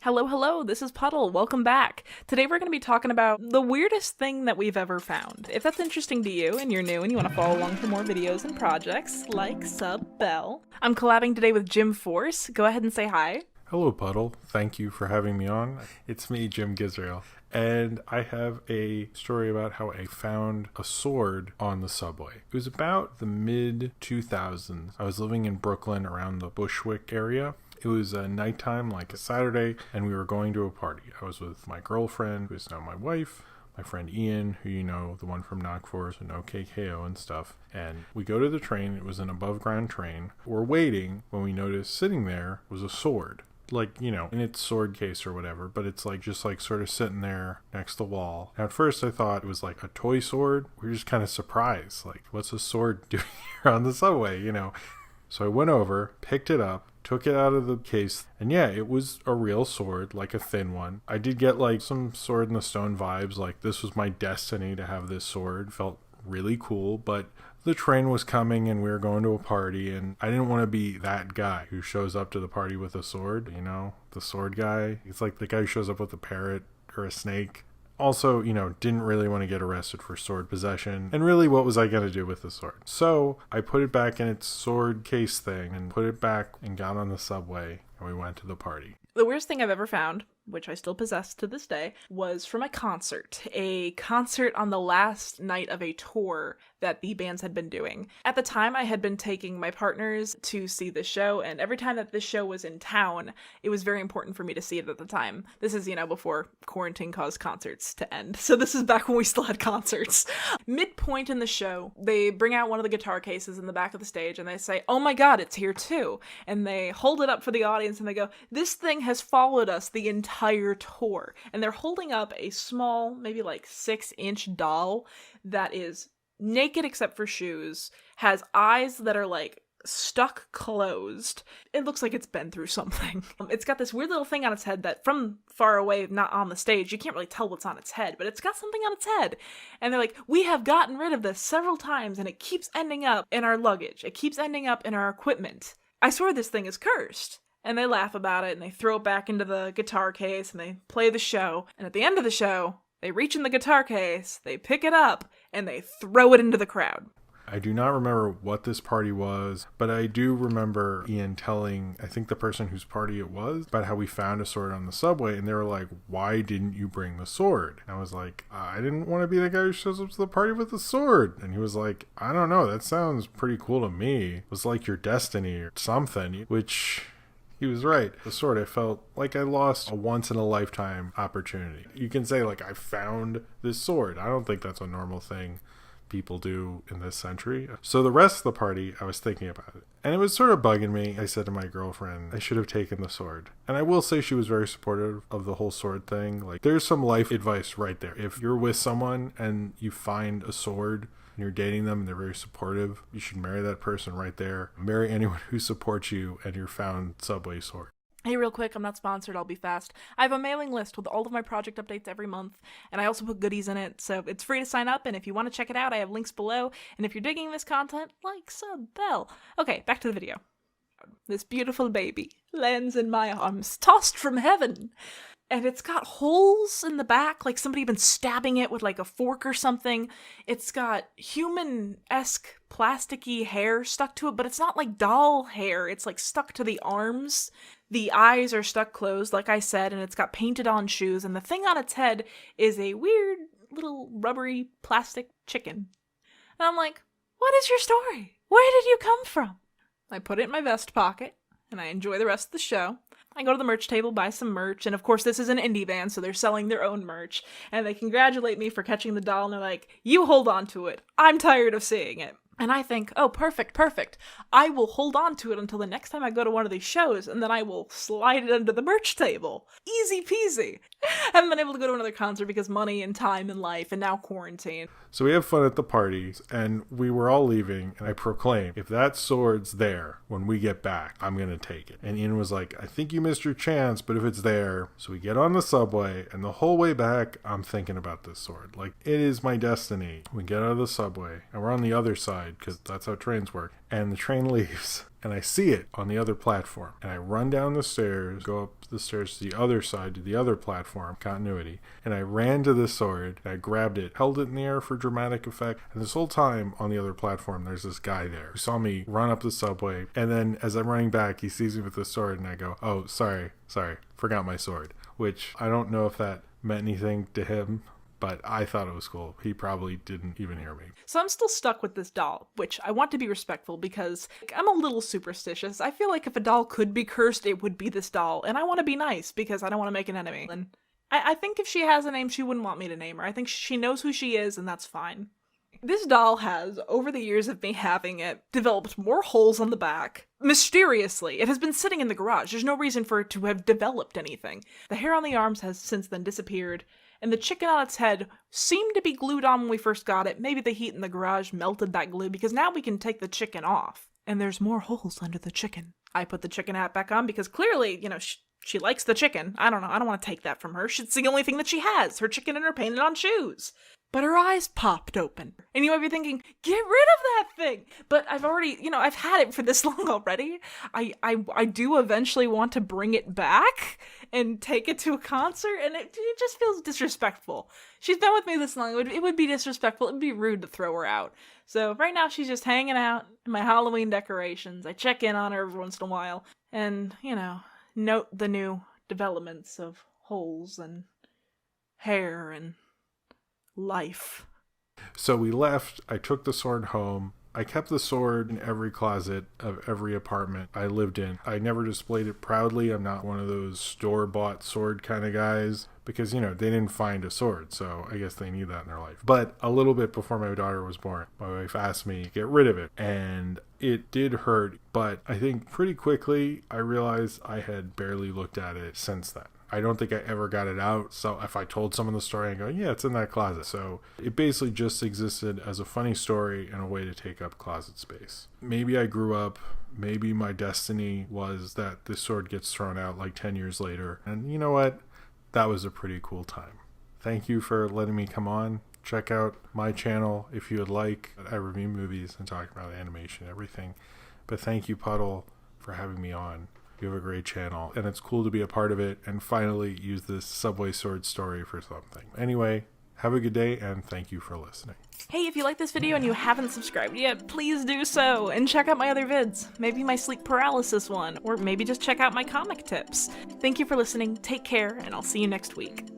Hello, hello, this is Puddle. Welcome back. Today we're going to be talking about the weirdest thing that we've ever found. If that's interesting to you and you're new and you want to follow along for more videos and projects, like, sub, bell. I'm collabing today with Jim Force. Go ahead and say hi. Hello, Puddle. Thank you for having me on. It's me, Jim Gisriel. And I have a story about how I found a sword on the subway. It was about the mid-2000s. I was living in Brooklyn around the Bushwick area. It was nighttime, like a Saturday, and we were going to a party. I was with my girlfriend, who is now my wife, my friend Ian, who you know, the one from Knock Force and OKKO and stuff. And we go to the train. It was an above-ground train. We're waiting when we noticed sitting there was a sword. Like, you know, in its sword case or whatever, but it's like just like sort of sitting there next to the wall. At first I thought it was like a toy sword. We were just kind of surprised. Like, what's a sword doing here on the subway, you know? So I went over, picked it up, took it out of the case, and yeah, it was a real sword, like a thin one. I did get like some Sword in the Stone vibes, like this was my destiny to have this sword. Felt really cool, but the train was coming and we were going to a party, and I didn't want to be that guy who shows up to the party with a sword, you know, the sword guy. It's like the guy who shows up with a parrot or a snake. Also, you know, didn't really want to get arrested for sword possession. And really, what was I going to do with the sword? So I put it back in its sword case thing and put it back and got on the subway and we went to the party. The weirdest thing I've ever found, which I still possess to this day, was from a concert on the last night of a tour that the bands had been doing. At the time, I had been taking my partners to see the show, and every time that this show was in town, it was very important for me to see it at the time. This is, you know, before quarantine caused concerts to end. So this is back when we still had concerts. Midpoint in the show, they bring out one of the guitar cases in the back of the stage, and they say, "Oh my god, it's here too." And they hold it up for the audience, and they go, "This thing has followed us the entire tour." And they're holding up a small, maybe like 6-inch doll that is naked except for shoes, has eyes that are like stuck closed. It looks like it's been through something. It's got this weird little thing on its head that from far away, not on the stage, you can't really tell what's on its head, but it's got something on its head. And they're like, "We have gotten rid of this several times and it keeps ending up in our luggage. It keeps ending up in our equipment. I swear this thing is cursed." And they laugh about it and they throw it back into the guitar case and they play the show. And at the end of the show, they reach in the guitar case, they pick it up, and they throw it into the crowd. I do not remember what this party was, but I do remember Ian telling, I think the person whose party it was, about how we found a sword on the subway, and they were like, "Why didn't you bring the sword?" And I was like, "I didn't want to be the guy who shows up to the party with the sword." And he was like, "I don't know, that sounds pretty cool to me. It was like your destiny or something," which... he was right. The sword, I felt like I lost a once-in-a-lifetime opportunity. You can say, like, I found this sword. I don't think that's a normal thing people do in this century. So the rest of the party, I was thinking about it. And it was sort of bugging me. I said to my girlfriend, I should have taken the sword. And I will say she was very supportive of the whole sword thing. Like, there's some life advice right there. If you're with someone and you find a sword, and you're dating them and they're very supportive, you should marry that person right there. Marry anyone who supports you and your found subway sword. Hey, real quick, I'm not sponsored, I'll be fast. I have a mailing list with all of my project updates every month, and I also put goodies in it, so it's free to sign up, and if you want to check it out, I have links below, and if you're digging this content, like, sub, bell. Okay, back to the video. This beautiful baby lands in my arms, tossed from heaven. And it's got holes in the back, like somebody been stabbing it with like a fork or something. It's got human-esque plasticky hair stuck to it, but it's not like doll hair. It's like stuck to the arms. The eyes are stuck closed, like I said, and it's got painted on shoes. And the thing on its head is a weird little rubbery plastic chicken. And I'm like, what is your story? Where did you come from? I put it in my vest pocket, and I enjoy the rest of the show. I go to the merch table, buy some merch, and of course this is an indie band, so they're selling their own merch, and they congratulate me for catching the doll, and they're like, "You hold on to it. I'm tired of seeing it." And I think, oh, perfect. I will hold on to it until the next time I go to one of these shows, and then I will slide it under the merch table. Easy peasy. Haven't been able to go to another concert because money and time and life, and now quarantine. So we have fun at the parties, and we were all leaving, and I proclaimed, if that sword's there when we get back, I'm going to take it. And Ian was like, I think you missed your chance, but if it's there. So we get on the subway, and the whole way back, I'm thinking about this sword. Like, it is my destiny. We get out of the subway, and we're on the other side side because that's how trains work. And the train leaves and I see it on the other platform. And I run down the stairs, go up the stairs to the other side to the other platform, continuity. And I ran to the sword, and I grabbed it, held it in the air for dramatic effect. And this whole time on the other platform, there's this guy there who saw me run up the subway. And then as I'm running back, he sees me with the sword and I go, oh, sorry, forgot my sword. Which I don't know if that meant anything to him, but I thought it was cool. He probably didn't even hear me. So I'm still stuck with this doll, which I want to be respectful because I'm a little superstitious. I feel like if a doll could be cursed, it would be this doll. And I want to be nice because I don't want to make an enemy. And I think if she has a name, she wouldn't want me to name her. I think she knows who she is, and that's fine. This doll has, over the years of me having it, developed more holes on the back. Mysteriously, it has been sitting in the garage. There's no reason for it to have developed anything. The hair on the arms has since then disappeared, and the chicken on its head seemed to be glued on when we first got it. Maybe the heat in the garage melted that glue, because now we can take the chicken off. And there's more holes under the chicken. I put the chicken hat back on because clearly, she likes the chicken. I don't know. I don't want to take that from her. It's the only thing that she has. Her chicken and her painted on shoes. But her eyes popped open. And you might be thinking, get rid of that thing! But I've already, I've had it for this long already. I do eventually want to bring it back and take it to a concert, and it just feels disrespectful. She's been with me this long. It would be disrespectful. It would be rude to throw her out. So right now she's just hanging out in my Halloween decorations. I check in on her every once in a while and, note the new developments of holes and hair and life. So we left. I took the sword home. I kept the sword in every closet of every apartment I lived in. I never displayed it proudly. I'm not one of those store-bought sword kind of guys because, they didn't find a sword. So I guess they need that in their life. But a little bit before my daughter was born, my wife asked me to get rid of it. And it did hurt. But I think pretty quickly I realized I had barely looked at it since then. I don't think I ever got it out. So if I told someone the story, I go, yeah, it's in that closet. So it basically just existed as a funny story and a way to take up closet space. Maybe I grew up. Maybe my destiny was that this sword gets thrown out like 10 years later. And you know what? That was a pretty cool time. Thank you for letting me come on. Check out my channel if you would like. I review movies and talk about animation and everything. But thank you, Puddle, for having me on. You have a great channel, and it's cool to be a part of it and finally use this Subway Sword story for something. Anyway, have a good day, and thank you for listening. Hey, if you like this video and you haven't subscribed yet, please do so, and check out my other vids. Maybe my sleep paralysis one, or maybe just check out my comic tips. Thank you for listening, take care, and I'll see you next week.